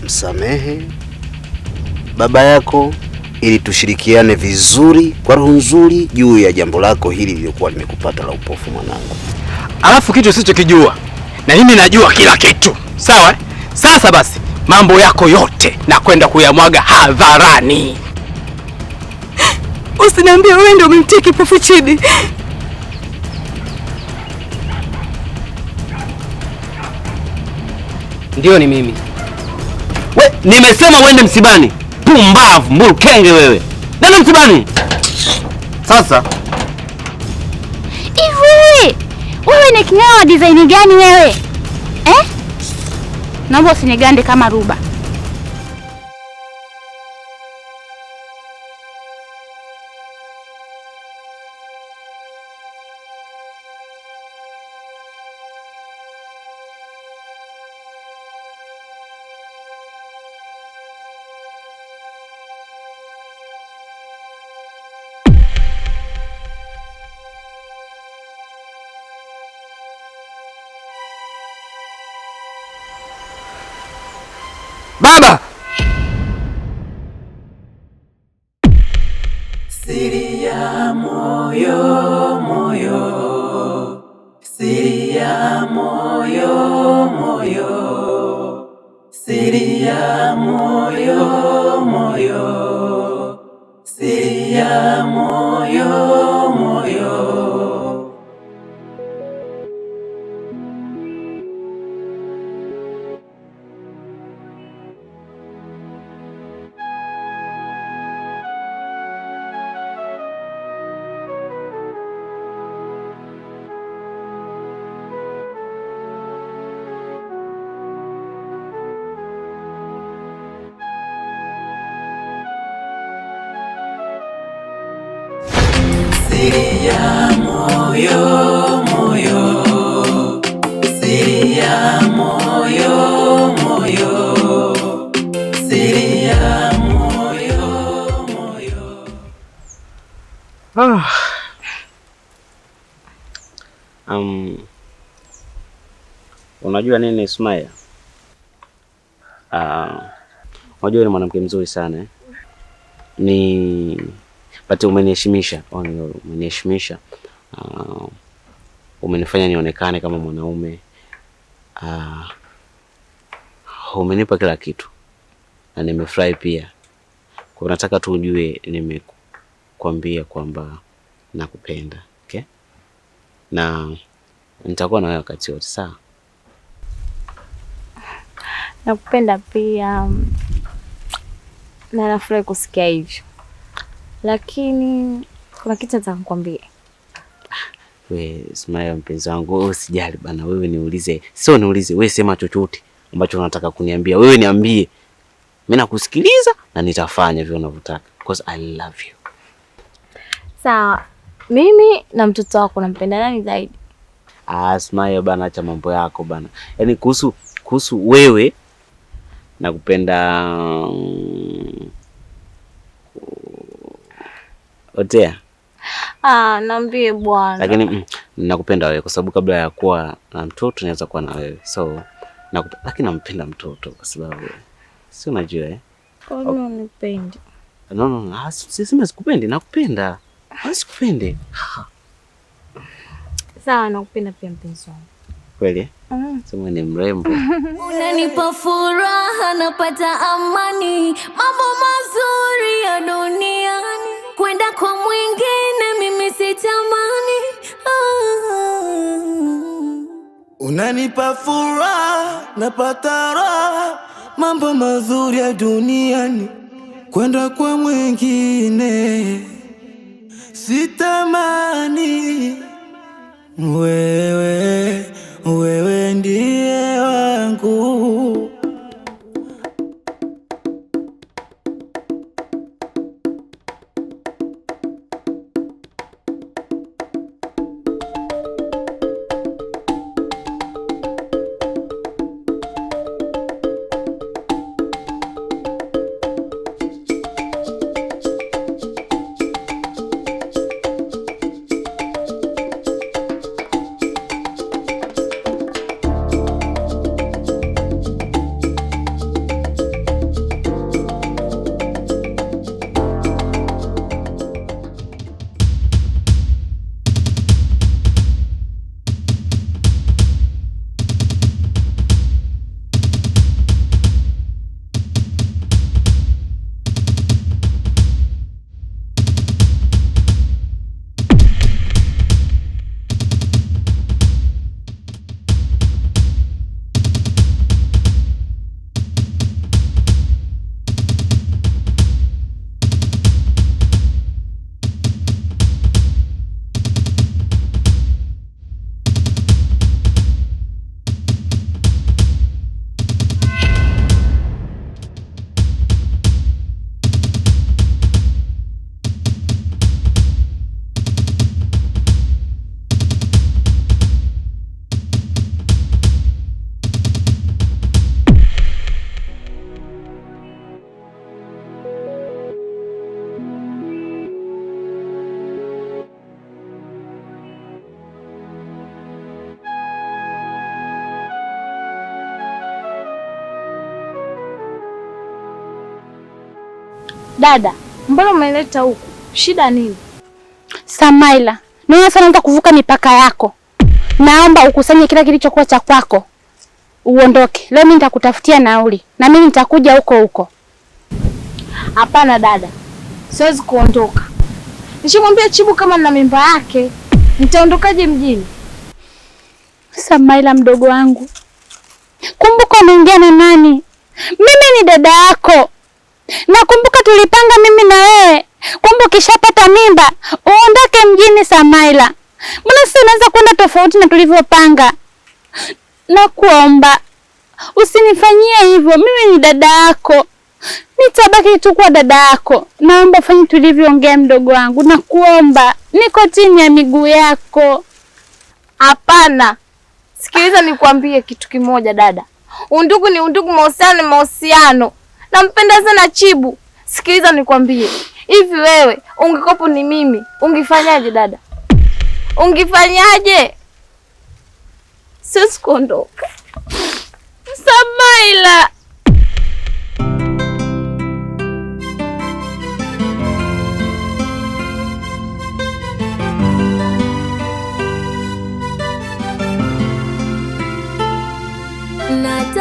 msamehe baba yako ili tushirikiane vizuri kwa roho nzuri juu ya jambo lako hili lilikuwa limekupata la upofu mwanangu. Alafu kitu usichokijua na mimi najua kila kitu. Sawa? Sasa basi mambo yako yote na kwenda kuyamwaga hadharani. Usiniambie wewe ndio umemtia kipofu Chidi. Ndio ni mimi. We, nimesema uende msibani. Pumbavu, mbulukenge wewe. Nenda msibani. Sasa. Hivi wewe ni kinao wa design gani wewe? Naomba usinigande kama ruba. Baba! Siri ya moyo moyo, siri ya moyo moyo, siri ya moyo moyo, siri ya moyo moyo. Siri ya moyo moyo, siri ya moyo moyo, siri ya moyo moyo. Unajua nini Ismail? Unajua ni mwanamke mzuri sana eh? Pati umeniheshimisha, umeniheshimisha. Umenifanya nionekane kama mwanaume. Umenipa kila kitu. Na nimefurahi pia. Kwa nataka tu ujue nimekuambia kwamba nakupenda, okay? Na nitakuwa na wewe wakati wote, sawa? Nakupenda pia. Na nafurahi kusikia hivyo. Lakini kuna kitu nataka kukwambia. Wewe Ismail mpenzi wangu, wewe usijali bana, wewe niulize. Sio niulize, wewe sema chochote ambacho unataka kuniambia. Wewe niambie. Mimi nakusikiliza na nitafanya vile unavyotaka because I love you. Sawa. Mimi na mtoto wako nampenda nani zaidi? Ismail bana, acha mambo yako bana. Yaani kuhusu wewe nakupenda Otea. Naambie bwana. Lakini nakupenda wewe kwa sababu kabla ya kuwa na mtoto naweza kuwa na wewe. So lakini nampenda mtoto kwa sababu si unajua eh? Kwa nini unipendi? No, sisemi sikupendi, nakupenda. Sikupendi. Sawa, nakupenda pia mpenzi wangu. Kweli? Sema ni mrembo. Unanipa furaha, napata amani, mambo mazuri ya duniani. Kwenda kwa mwingine mimi sitamani. Unanipa furaha, napata raha, mambo mazuri ya duniani. Kwenda kwa mwingine sitamani. Wewe ndiye wangu. Dada, mbona umeleta huku? Shida nini? Samaila, naona sana unataka kuvuka mipaka yako. Naomba ukusanye kila kilichokuwa cha kwako. Uondoke. Leo mimi nitakutafutia nauli na mimi nitakuja huko. Hapana dada. Siwezi kuondoka. Nishamwambia Chibu kama nina mimba yake. Nitaondokaje mjini? Samaila mdogo wangu. Kumbuka unaongea na nani? Mimi ni dada yako. Nakumbuka tulipanga mimi na wewe kwamba ukishapata mimba uondoke mjini Samaila. Mbona sasa unaanza kwenda tofauti na tulivyopanga? Nakuomba usinifanyie hivyo. Mimi ni dada yako. Nitabaki tu kwa dada yako. Naomba fanye tulivyoongea mdogo wangu. Nakuomba. Niko chini ya miguu yako. Hapana. Sikiliza nikwambie kitu kimoja dada. Undugu ni undugu, mahusiano ni mahusiano. Nampenda sana Chibu. Sikiliza nikwambie. Hivi wewe ungekopo ni mimi, ungefanyaje dada? Ungefanyaje? Siwezi kuondoka. Samaila.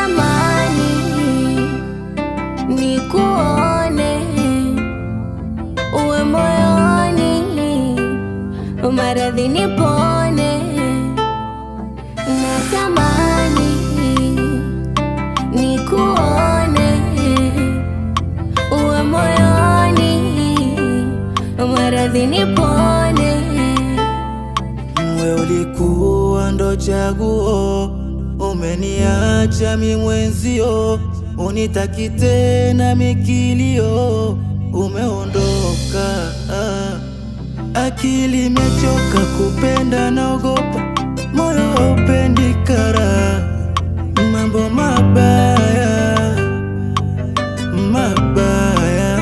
Natamani nikuone uwe moyoni, maradhi nipone. Natamani nikuone uwe moyoni, maradhi nipone. Wewe ulikuwa ndo chaguo, umeniacha mimi mwenzio, unitaki tena mikilio, umeondoka. Akili imechoka kupenda, naogopa moyo upendi kara, mambo mabaya mabaya.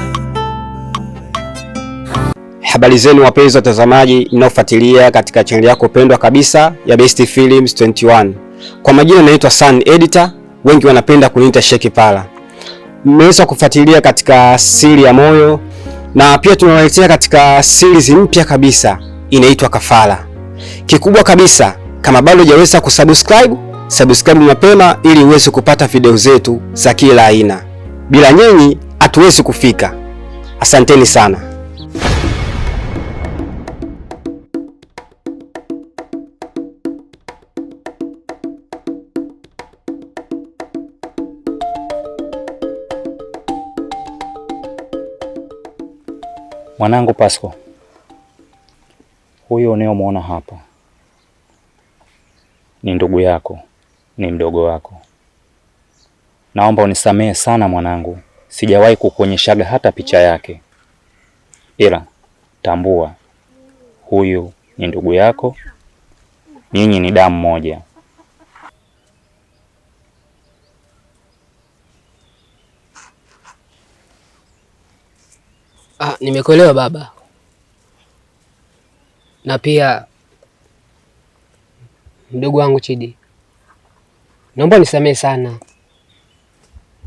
Habari zenu wapenzi watazamaji mnaofuatilia katika channel yako pendwa kabisa ya Best Films 21. Kwa majina naitwa Sun Editor, wengi wanapenda kuniita Sheki Pala. Mmeweza kufuatilia katika Siri ya Moyo na pia tunawaletea katika series mpya kabisa inaitwa Kafara. Kikubwa kabisa, kama bado hujaweza subscribe mapema ili uweze kupata video zetu za kila aina. Bila nyinyi hatuwezi kufika. Asanteni sana. Mwanangu Pasco, huyo unayemwona hapa ni ndugu yako, ni mdogo wako. Naomba unisamehe sana mwanangu, sijawahi kukuonyeshaga hata picha yake, ila tambua huyu ni ndugu yako, nyinyi ni damu moja. Nimekuelewa baba, na pia mdogo wangu Chidi, naomba nisamehe sana,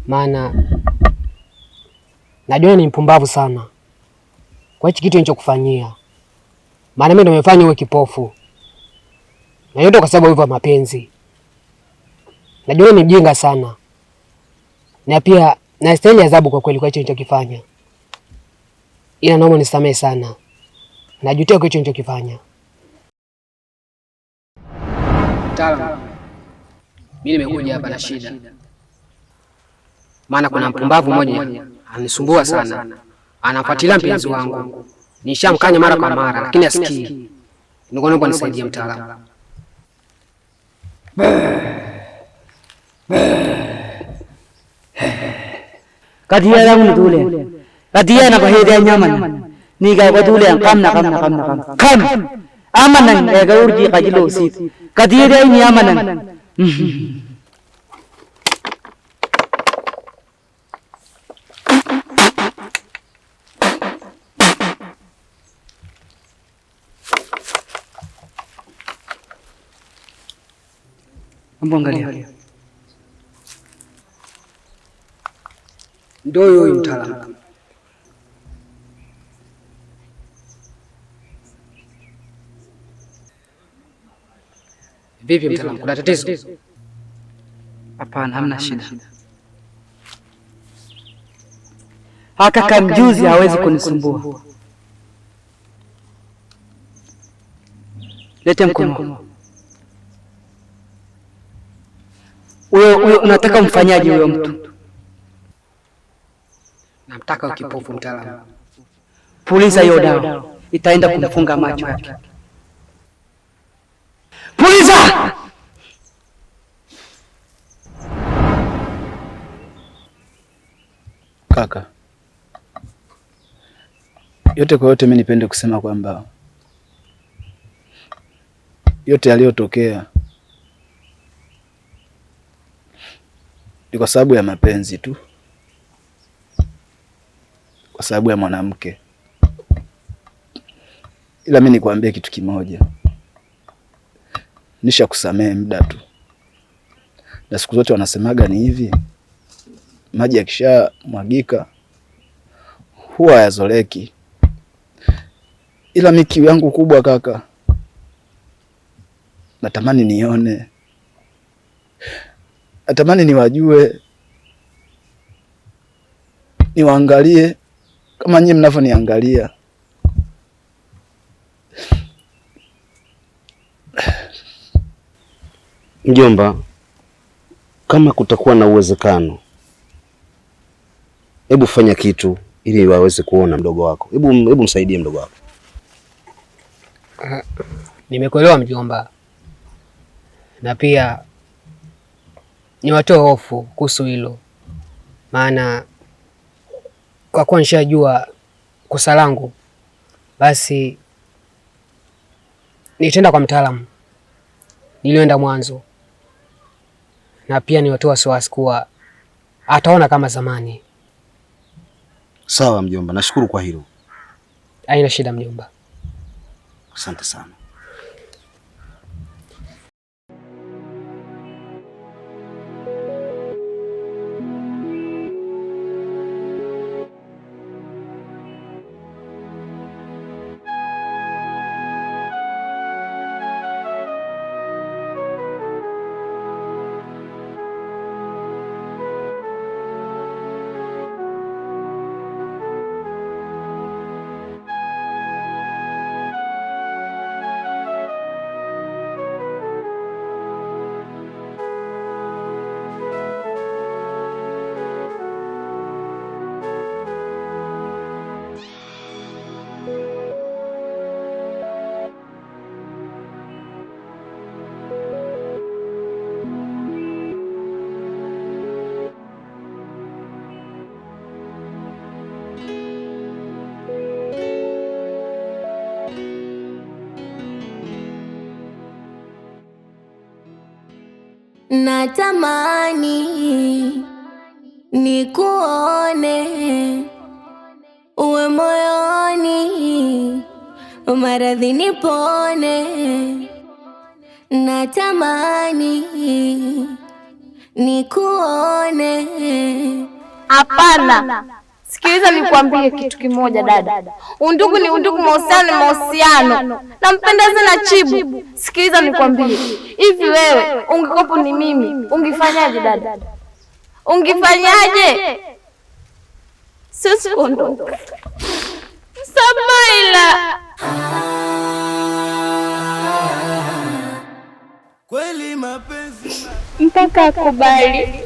maana najua ni mpumbavu sana kwa hichi kitu nilichokufanyia, maana mimi ndio nimefanya uwe kipofu, na yote kwa sababu hivyo mapenzi. Najua ni mjinga sana, na pia nastahili adhabu kwa kweli kwa hicho nilichokifanya, ila naomba nisamehe sana. Najutia kwa hicho nilichokifanya. Mtaalamu, mimi nimekuja hapa na shida. Maana kuna mpumbavu mmoja anisumbua sana. Anafuatilia mpenzi wangu. Nishamkanya mara kwa mara lakini asikii. Niko naomba nisaidie mtaalamu. Kadia yangu tule. Kadia na bahida nyaman. Niga batule kamna. Kam. Amanan ega urji qajilo sit. Kadia ini amanan. Angalia. Ndio huyo mtaalamu. Vipi mtaalamu, kuna tatizo? Hapana, hamna shida. Haka kamjuzi hawezi kunisumbua. Lete mkono. Wewe unataka mfanyaje huyo mtu? Namtaka ukipofu mtaalamu. Puliza hiyo dawa, itaenda kumfunga macho yake. Puliza! Kaka, yote kwa yote, mimi nipende kusema kwamba yote yaliyotokea ni kwa sababu ya mapenzi tu, kwa sababu ya mwanamke. Ila mimi nikwambie kitu kimoja, nisha kusamehe muda tu, na siku zote wanasemaga ni hivi, maji yakisha mwagika huwa hayazoleki. Ila mimi kiu yangu kubwa kaka, natamani nione, natamani niwajue, niwaangalie kama nyinyi mnavyoniangalia. Mjomba, kama kutakuwa na uwezekano, hebu fanya kitu ili waweze kuona mdogo wako. Hebu msaidie mdogo wako. Nimekuelewa mjomba, na pia niwatoe hofu kuhusu hilo, maana kwa kuwa nishajua kosa langu, basi nitaenda kwa mtaalamu nilienda mwanzo, na pia niwatoe wasiwasi kuwa ataona kama zamani. Sawa mjomba, nashukuru kwa hilo. Haina shida mjomba. Asante sana. Natamani nikuone uwe moyoni, maradhi nipone. Natamani nikuone. Hapana. Sikiliza nikwambie kitu kimoja dada. Undugu ni undugu, mahusiano ni mahusiano. Nampenda sana Chibu. Sikiliza nikwambie. Hivi wewe ungekuwa ni mimi, ungefanyaje dada? Ungefanyaje? Sisi kuondoka. Samaila. Kweli mapenzi mpaka akubali.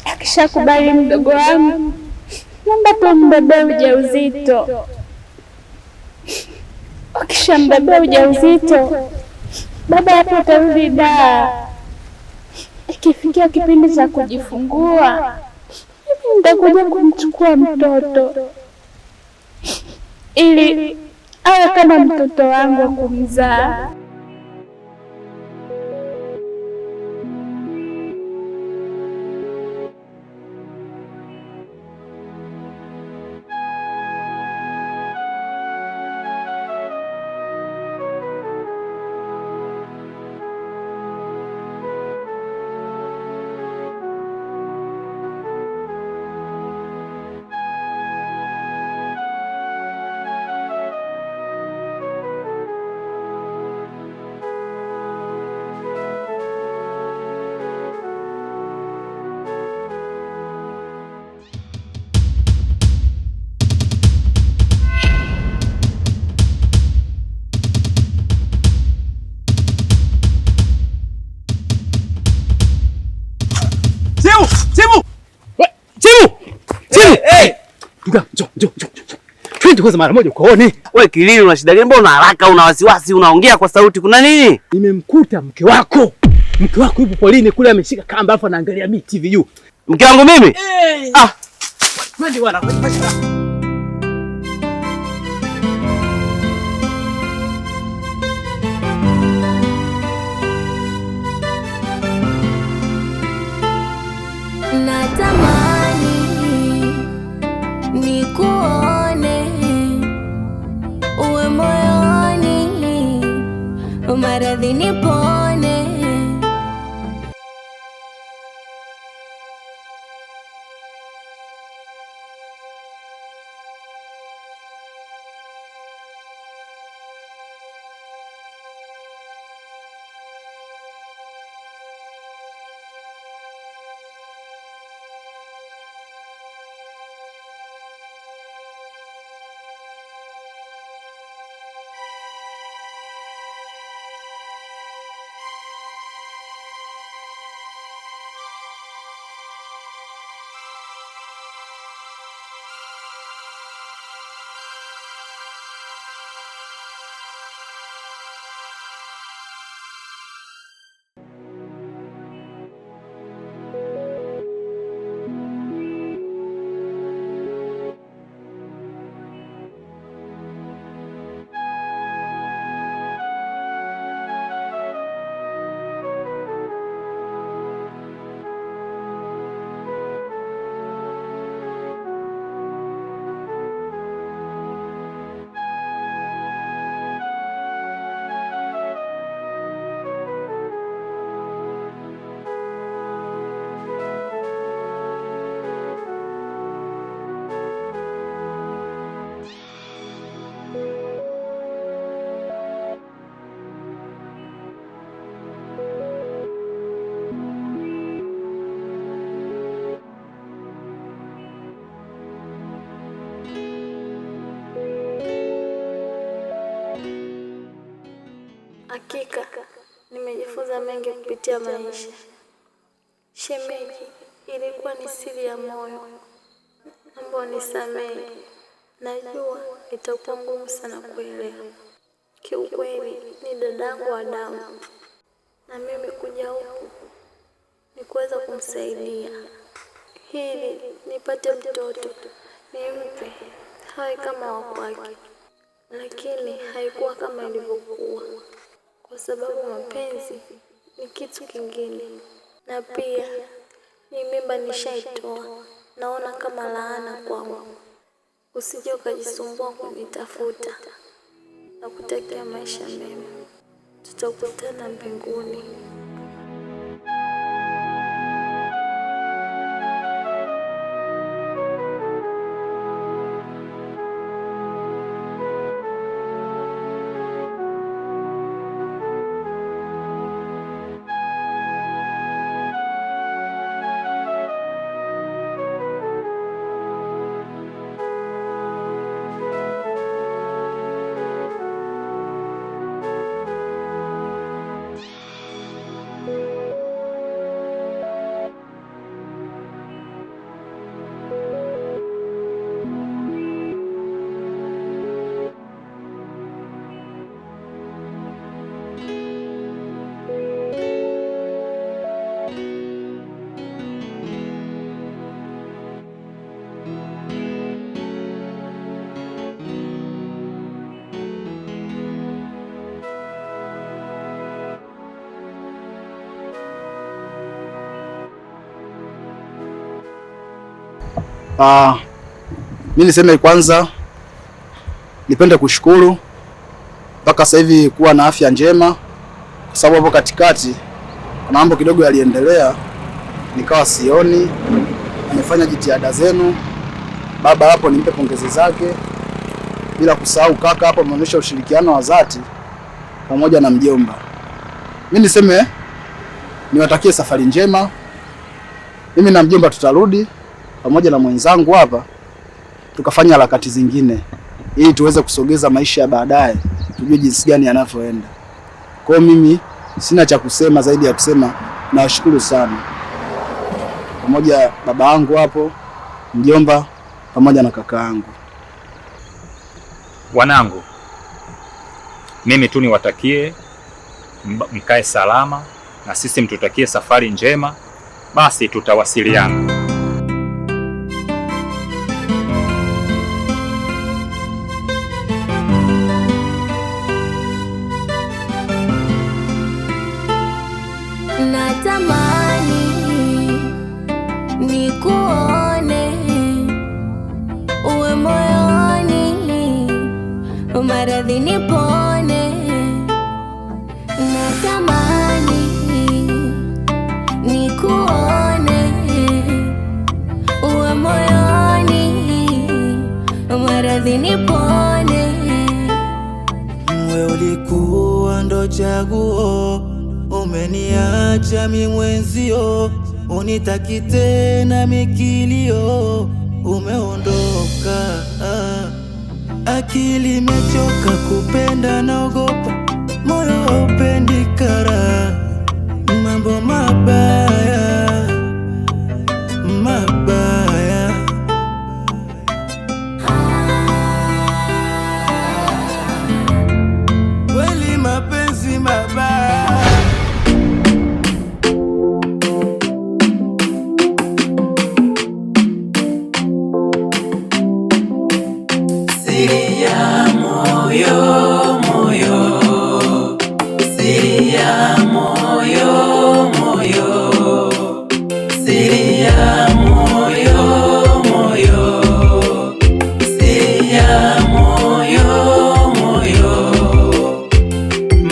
Akishakubali mdogo wangu, naomba tumbebe ujauzito. Akishambebea ujauzito, baba hapo atarudi Dar. Ikifikia kipindi cha kujifungua, mimi nitakuja kumchukua mtoto ili awe kama mtoto wangu wa kumzaa. Njoo. Twende kwanza mara moja ukaone. Wewe Kilili, una shida gani? Mbona una haraka, una wasiwasi, unaongea kwa sauti? Kuna nini? Nimemkuta mke wako. Mke wako yupo polini kule ameshika kamba alafu anaangalia TV. Mke wangu mimi? Twende bwana. Natamani nikuone uwe moyoni, maradhi nipone. Hakika nimejifunza mengi kupitia maisha. Shemeji, ilikuwa ni siri ya moyo. Naomba nisamehe. Najua itakuwa ngumu sana kuelewa. Kiukweli ni dadangu wa damu, na mimi kuja huku ni kuweza kumsaidia hili nipate mtoto nimpe hawe kama wa kwake, lakini haikuwa kama ilivyokuwa, kwa sababu mapenzi ni kitu kingine, na pia ni mimba nishaitoa. Naona kama laana kwangu. Usije ukajisumbua kunitafuta, na kutakia maisha mema. Tutakutana mbinguni. Mimi niseme kwanza nipende kushukuru mpaka sasa hivi kuwa na afya njema, kwa sababu hapo katikati kuna mambo kidogo yaliendelea nikawa sioni. Nimefanya jitihada zenu baba, hapo nimpe pongezi zake, bila kusahau kaka hapo ameonyesha ushirikiano wa dhati pamoja na mjomba. Mimi niseme niwatakie safari njema. Mimi na mjomba tutarudi pamoja na mwenzangu hapa tukafanya harakati zingine ili tuweze kusogeza maisha ya baadaye, tujue jinsi gani yanavyoenda. Kwa hiyo mimi sina cha kusema zaidi ya kusema nawashukuru sana, pamoja baba yangu hapo, mjomba, pamoja na kakaangu. Wanangu, mimi tu niwatakie mkae salama, na sisi mtutakie safari njema. Basi tutawasiliana. Natamani nikuone, uwe moyoni, maradhi nipone. Natamani nikuone, uwe moyoni, maradhi nipone. Wewe ulikuwa ndo chaguo, umeniacha mi mwenzio, unitaki tena mikilio, umeondoka. Akili imechoka kupenda, naogopa moyo upendi kara, mambo mabaya mabaya. Kweli mapenzi mabaya. Siri ya moyo moyo, siri ya moyo moyo, siri ya moyo moyo, siri ya moyo moyo.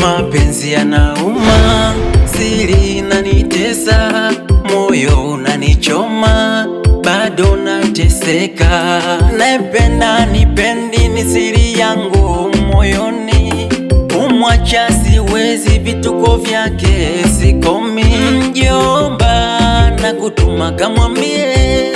Mapenzi yanauma, siri inanitesa, moyo unanichoma, bado nateseka. Naipenda nipendi, ni siri yangu moyoni, umwacha siwezi, vituko vyake sikomi. Mjomba na kutuma kamwambie